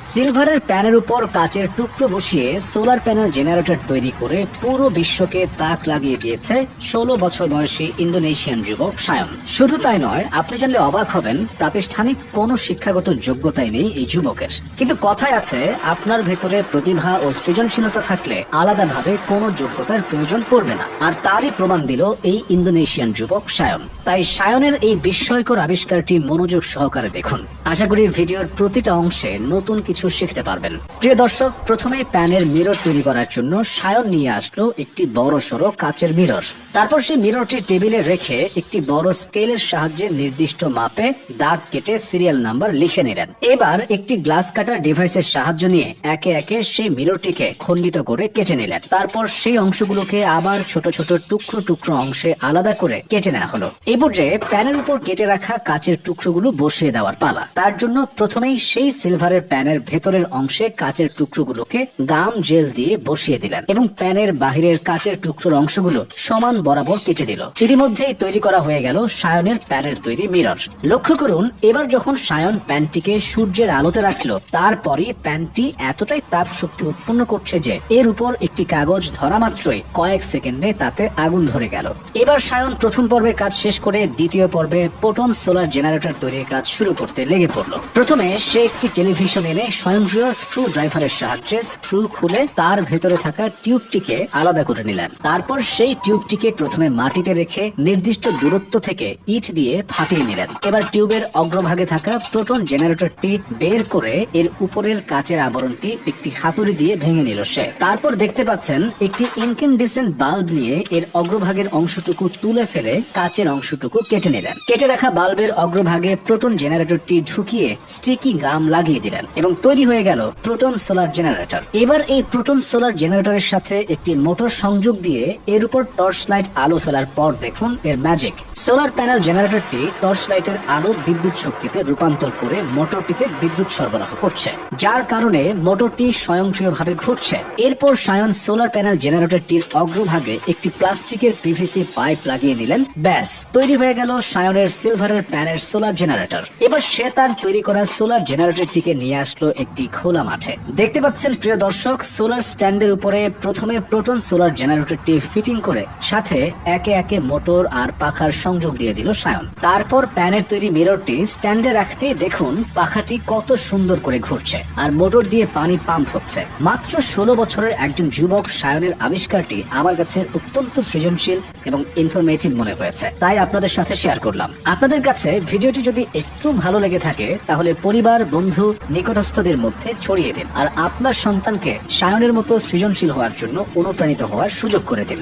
সিলভারের প্যানের উপর কাচের টুকরো বসিয়ে সোলার প্যানেল জেনারেটর তৈরি করে পুরো বিশ্বকে তাক লাগিয়ে দিয়েছে ১৬ বছর বয়সী ইন্দোনেশিয়ান যুবক সায়ন। শুধু তাই নয়, আপনি জানলে অবাক হবেন, প্রাতিষ্ঠানিক কোনো শিক্ষাগত যোগ্যতাই নেই এই যুবকের। কিন্তু কথায় আছে, আপনার ভেতরে প্রতিভা ও সৃজনশীলতা থাকলে আলাদাভাবে কোনো যোগ্যতার প্রয়োজন পড়বে না। আর তারই প্রমাণ দিল এই ইন্দোনেশিয়ান যুবক সায়ন। তাই সায়নের এই বিস্ময়কর আবিষ্কারটি মনোযোগ সহকারে দেখুন। আশা করি ভিডিওর প্রতিটা অংশে নতুন কিছু শিখতে পারবেন। প্রিয় দর্শক, প্রথমে প্যানের মিরর তৈরি করার জন্য সায়ন নিয়ে আসলো একটি বড় সড়ো কাচের মিরর। তারপর সেই মিররটি টেবিলে রেখে একটি বড় স্কেলের সাহায্যে নির্দিষ্ট মাপে দাগ কেটে সিরিয়াল নাম্বার লিখে নিলেন। এবার একটি গ্লাস কাটার ডিভাইসের সাহায্য নিয়ে একে একে সেই মিররটিকে খণ্ডিত করে কেটে নিলেন। তারপর সেই অংশগুলোকে আবার ছোট ছোট টুকরো টুকরো অংশে আলাদা করে কেটে নেওয়া হলো। এই পর্যায়ে প্যানের উপর কেটে রাখা কাচের টুকরোগুলো বসিয়ে দেওয়ার পালা। তার জন্য প্রথমেই সেই সিলভারের প্যানের ভেতরের অংশে কাচের টুকরোগুলোকে গাম জেল দিয়ে বসিয়ে দিলেন এবং প্যানের বাহিরের কাচের টুকরোর অংশগুলো সমান বরাবর কেটে দিল। ইতিমধ্যেই তৈরি করা হয়ে গেল সায়নের প্যানের তৈরি মিরর। লক্ষ্য করুন, এবার যখন সায়ন প্যানটিকে সূর্যের আলোতে রাখলো, তারপরই প্যানটি এতটাই তাপ শক্তি উৎপন্ন করছে যে এর উপর একটি কাগজ ধরা মাত্রই কয়েক সেকেন্ডে তাতে আগুন ধরে গেল। এবার সায়ন প্রথম পর্বের কাজ শেষ করে দ্বিতীয় পর্বে প্রোটন সোলার জেনারেটর তৈরির কাজ শুরু করতে লেগে পড়লো। প্রথমে সে একটি টেলিভিশন এনে স্বয়ংক্রিয় স্ক্রু ড্রাইভারের সাহায্যে স্ক্রু খুলে তার ভেতরে থাকা টিউবটিকে আলাদা করে নিলেন। তারপর সেই টিউবটিকে প্রথমে মাটিতে রেখে নির্দিষ্ট দূরত্ব থেকে ইট দিয়ে ফাটিয়ে নিলেন। এবার টিউবের অগ্রভাগে থাকা প্রোটন জেনারেটরটি বের করে এর উপরের কাচের আবরণটি একটি হাতুড়ি দিয়ে ভেঙে নিল সে। তারপর দেখতে পাচ্ছেন একটি ইনকেন্ডেসেন্ট বাল্ব নিয়ে এর অগ্রভাগের অংশটুকু তুলে ফেলে কাচের অংশটুকু কেটে নিলেন। কেটে রাখা বাল্বের অগ্রভাগে প্রোটন জেনারেটরটি ঢুকিয়ে স্টিকি গাম লাগিয়ে দিলেন এবং তৈরি হয়ে গেল প্রোটন সোলার জেনারেটর। এবার এই প্রোটন সোলার জেনারেটরের সাথে একটি মোটর সংযোগ দিয়ে এর উপর টর্চ লাইট আলো ফেলার পর দেখুন এর ম্যাজিক। সোলার প্যানেল জেনারেটরটি টর্চ লাইটের আলো বিদ্যুৎ শক্তিতে রূপান্তর করে মোটরটিতে বিদ্যুৎ সরবরাহ করছে, যার কারণে মোটরটি স্বয়ংক্রিয়ভাবে ঘুরছে। এরপর সায়ন সোলার প্যানেল জেনারেটরটির অগ্রভাগে একটি প্লাস্টিকের পিভিসি পাইপ লাগিয়ে নিলেন। ব্যাস, তৈরি হয়ে গেল সায়নের সিলভারের প্যানের সোলার জেনারেটর। এবার সে তার তৈরি করা সোলার জেনারেটরটিকে নিয়ে আসলো একটি খোলা মাঠে। দেখতে পাচ্ছেন প্রিয় দর্শক, সোলার স্ট্যান্ডের উপরে প্রথমে প্রোটন সোলার জেনারেটরটি ফিটিং করে সাথে একে একে মোটর আর পাখার সংযোগ দিয়ে দিল সায়ন। তারপর প্যানের তৈরি মিররটি স্ট্যান্ডে রাখতে দেখুন পাখাটি কত সুন্দর করে ঘুরছে আর মোটর দিয়ে পানি পাম্প হচ্ছে। মাত্র ১৬ বছরের একজন যুবক সায়নের আবিষ্কারটি আমার কাছে অত্যন্ত সৃজনশীল এবং ইনফরমেটিভ মনে হয়েছে, তাই আপনাদের সাথে শেয়ার করলাম। আপনাদের কাছে ভিডিওটি যদি একটু ভালো লেগে থাকে তাহলে পরিবার, বন্ধু, নিকটস্থদের মধ্যে ছড়িয়ে দিন আর আপনার সন্তানকে সায়নের মতো সৃজনশীল হওয়ার জন্য অনুপ্রাণিত হওয়ার সুযোগ করে দিন।